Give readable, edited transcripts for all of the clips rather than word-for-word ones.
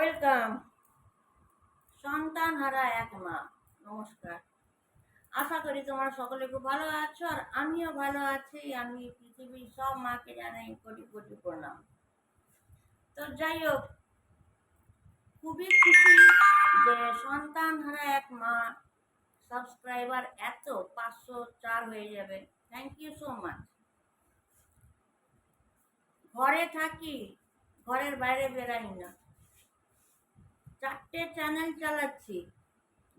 Welcome. সন্তান হারা এক মা, নমস্কার। আশা করি তোমরা সকলে খুব ভালো আছো, আর আমিও ভালো আছি। আমি পৃথিবীর সব মাকে জানাই কোটি কোটি প্রণাম। তো যাই হোক, খুবই খুশি যে সন্তান হারা এক মা সাবস্ক্রাইবার এত 504 হয়ে যাবে। Thank you so much. ঘরে থাকি, ঘরের বাইরে বেরাই না। 4টে চ্যানেল চালাচ্ছি।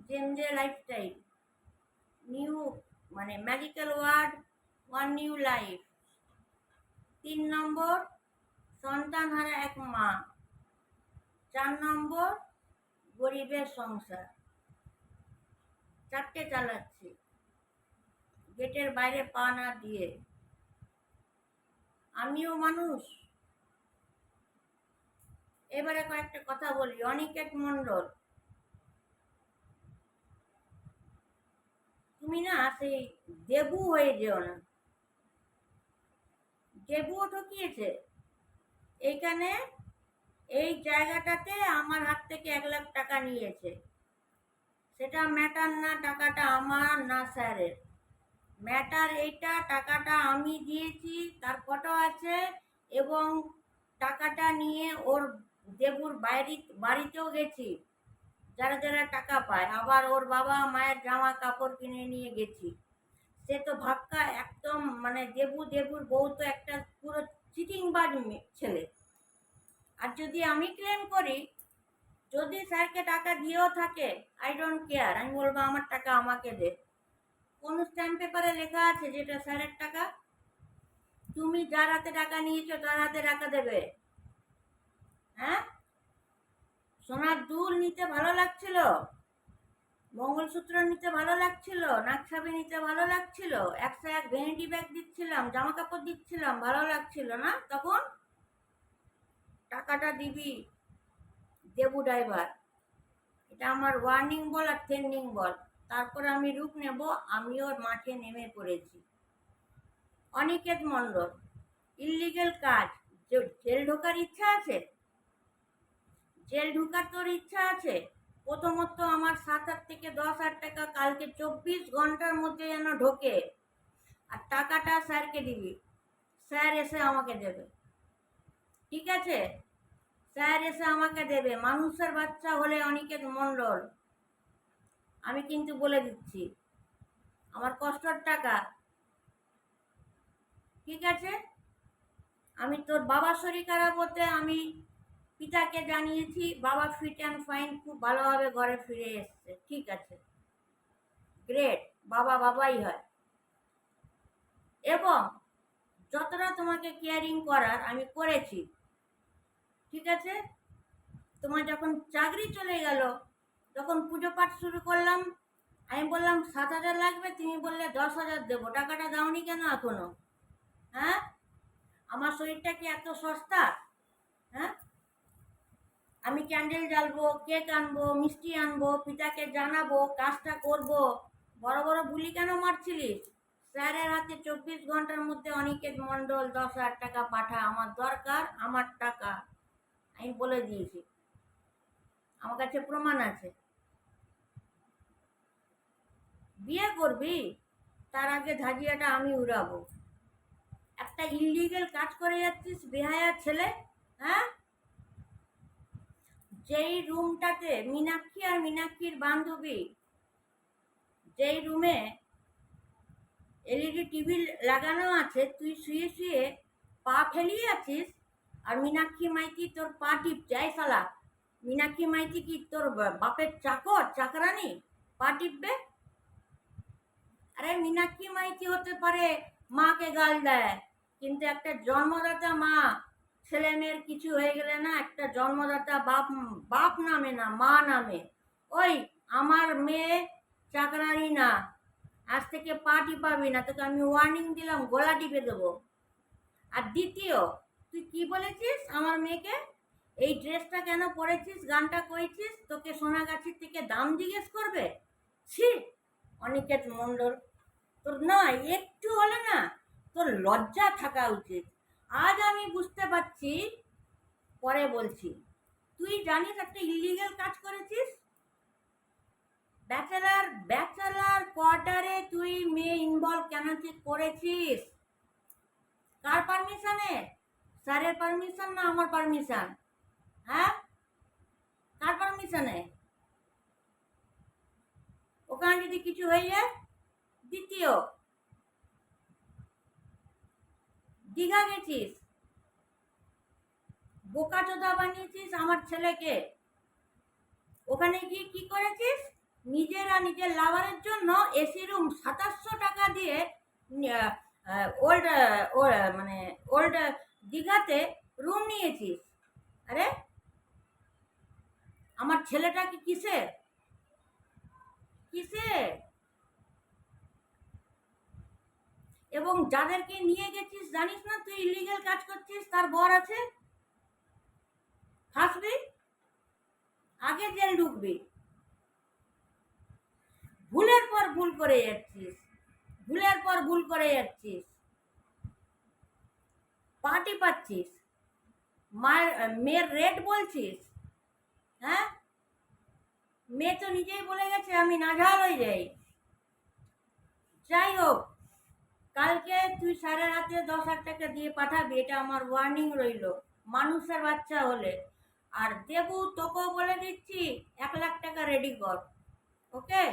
জেমজে লাইফস্টাইল, নিউ মানে magical word, one new life, 3 number সন্তান হারা এক মা, 4 নম্বর গরিবের সংসার। 4টে চালাচ্ছি গেটের বাইরে পা না দিয়ে। আমিও মানুষ। এবারে কয়েকটা কথা বলি। অনিকেত মণ্ডল, তুমি না সেই দেবু হয়ে যেও না। দেবুও ঠকিয়েছে। এইখানে এই জায়গাটাতে আমার হাত থেকে 1 লাখ টাকা নিয়েছে। সেটা ম্যাটার না, টাকাটা আমার না স্যারের। ম্যাটার এইটা, টাকাটা আমি দিয়েছি, তার ফটো আছে, এবং টাকাটা নিয়ে ওর দেবুর বাড়িতেও গেছি, যারা যারা টাকা পায়। আবার ওর বাবা মায়ের জামা কাপড় কিনে নিয়ে গেছি। সে তো ভাক্কা একদম, মানে দেবুর বউ তো একটা পুরো চিটিংবাজ ছেলে। আর যদি আমি ক্লেম করি, যদি স্যারকে টাকা দিয়েও থাকে, আই ডোন্ট কেয়ার, আমি বলবো আমার টাকা আমাকে দে। কোন স্ট্যাম্প পেপারে লেখা আছে যেটা স্যারের টাকা? তুমি যার হাতে টাকা নিয়েছো তার হাতে টাকা দেবে। হ্যাঁ, সোনার দুল নিতে ভালো লাগছিল, মঙ্গলসূত্র নিতে ভালো লাগছিল, নাকছাবি নিতে ভালো লাগছিল, 101 ভ্যানিটি ব্যাগ দিচ্ছিলাম, জামা কাপড় দিচ্ছিলাম, ভালো লাগছিল না? তখন টাকাটা দিবি দেবু ড্রাইভার। এটা আমার ওয়ার্নিং বল আর ট্রেন্ডিং বল। তারপর আমি রূপ নেব, আমিও মাঠে নেমে পড়েছি। অনিকেত মণ্ডল, ইল্লিগেল কাজ, জেল ঢোকার ইচ্ছা আছে? জেল ঢোকার তোর ইচ্ছা আছে? প্রথমত আমার 7,000 থেকে 10,000 টাকা কালকে 24 ঘন্টার মধ্যে যেন ঢোকে। আর টাকাটা স্যারকে দিবি, স্যার এসে আমাকে দেবে। ঠিক আছে? স্যার এসে আমাকে দেবে। মানুষের বাচ্চা হলে অনিকেত মণ্ডল, আমি কিন্তু বলে দিচ্ছি, আমার কষ্টর টাকা। ঠিক আছে? আমি তোর বাবার শরীর খারাপ হতে আমি পিতাকে জানিয়েছি, বাবা ফিট অ্যান্ড ফাইন, খুব ভালোভাবে ঘরে ফিরে এসছে। ঠিক আছে, গ্রেট, বাবা বাবাই হয়। এবং যতটা তোমাকে কেয়ারিং করার আমি করেছি। ঠিক আছে? তোমার যখন চাকরি চলে গেল, তখন পুজো পাঠ শুরু করলাম, আমি বললাম 7,000 লাগবে, তুমি বললে 10,000 দেবো। টাকাটা দাওনি কেন এখনো? হ্যাঁ, আমার শরীরটা কি এত সস্তা? হ্যাঁ, আমি ক্যান্ডেল জ্বালবো, কেক আনবো, মিষ্টি আনবো, পিতাকে জানাবো, কাজটা করব। বড় বড় বুলি কেন মারছিলিস? স্যারের হাতে 24 ঘন্টার মধ্যে অনিকেত মণ্ডল 10,000 টাকা পাঠা, আমার দরকার, আমার টাকা। আমি বলে দিয়েছি, আমার কাছে প্রমাণ আছে। বিয়ে করবি, তার আগে ধাজিয়াটা আমি উড়াবো। একটা ইলিগেল কাজ করে যাচ্ছিস, বেহায়া ছেলে। হ্যাঁ, যেই রুমটাতে মীনাক্ষী আর মীনাক্ষীর বান্ধবী, যেই রুমে এলইডি টিভি লাগানো আছে, তুই শুয়ে শুয়ে পা ফেলিয়ে আছিস, আর মীনাক্ষী মাইতি তোর পা টিপছে। এই শালা, মীনাক্ষী মাইতি কি তোর বাপের চাকর, চাকরানি? পা টিপবে? আরে মীনাক্ষী মাইতি হতে পারে মাকে গাল দেয়, কিন্তু একটা জন্মদাতা মা, ছেলে মেয়ের কিছু হয়ে গেলে না, একটা জন্মদাতা বাপ, বাপ নামে না, মা নামে। ওই আমার মেয়ে চাকরানি না, আজ থেকে পা টিপাবি না, তোকে আমি ওয়ার্নিং দিলাম, গলা টিপে দেবো। আর দ্বিতীয়, তুই কি বলেছিস আমার মেয়েকে? এই ড্রেসটা কেন পরেছিস, গানটা করেছিস, তোকে সোনাগাছির থেকে দাম জিজ্ঞেস করবে? ছি, অনিকেত মণ্ডল, তোর না একটু হলে না তোর লজ্জা থাকা উচিত। আজ আমি বুঝতে পারছি, পরে বলছি। তুই জানিস একটা ইলিগাল কাজ করেছিস? ব্যাচেলার কোয়ার্টারে তুই মেয়ে ইনভলভ কেন করেছিস? কার পারমিশনে? স্যারের পারমিশন না আমার পারমিশন? হ্যাঁ, কার পারমিশনে? ওখানে যদি কিছু হয়ে যায়? দ্বিতীয়, দীঘা গেছিস, বোকাচোদা বানিয়েছিস আমার ছেলেকে। ওখানে গিয়ে কি করেছিস? নিজের লাভারের জন্য এসি রুম 2700 টাকা দিয়ে ওল্ড মানে ওল্ড দীঘাতে রুম নিয়েছিস। আরে আমার ছেলেটা কি কিসে কিসে এবং যাদেরকে নিয়ে গেছিস জানিস না তুই ইলিগাল কাজ করছিস, তার বর আছে, ফাঁসবি, আগে জেল ঢুকবি। ভুলের পর ভুল করে যাচ্ছিস, ভুলের পর ভুল করে যাচ্ছিস, পার্টি পাচ্ছিস, মেয়ের রেট বলছিস। হ্যাঁ, মেয়ে তো নিজেই বলে গেছে আমি নাজেহাল হয়ে যাই। যাই হোক, কালকে তুই সারা রাতে 10,000 টাকা দিয়ে পাঠাবি, এটা আমার ওয়ার্নিং রইল মানুষের বাচ্চা হলে। আর দেবু তোকেও বলে দিচ্ছি 1 লাখ টাকা রেডি কর, ওকে?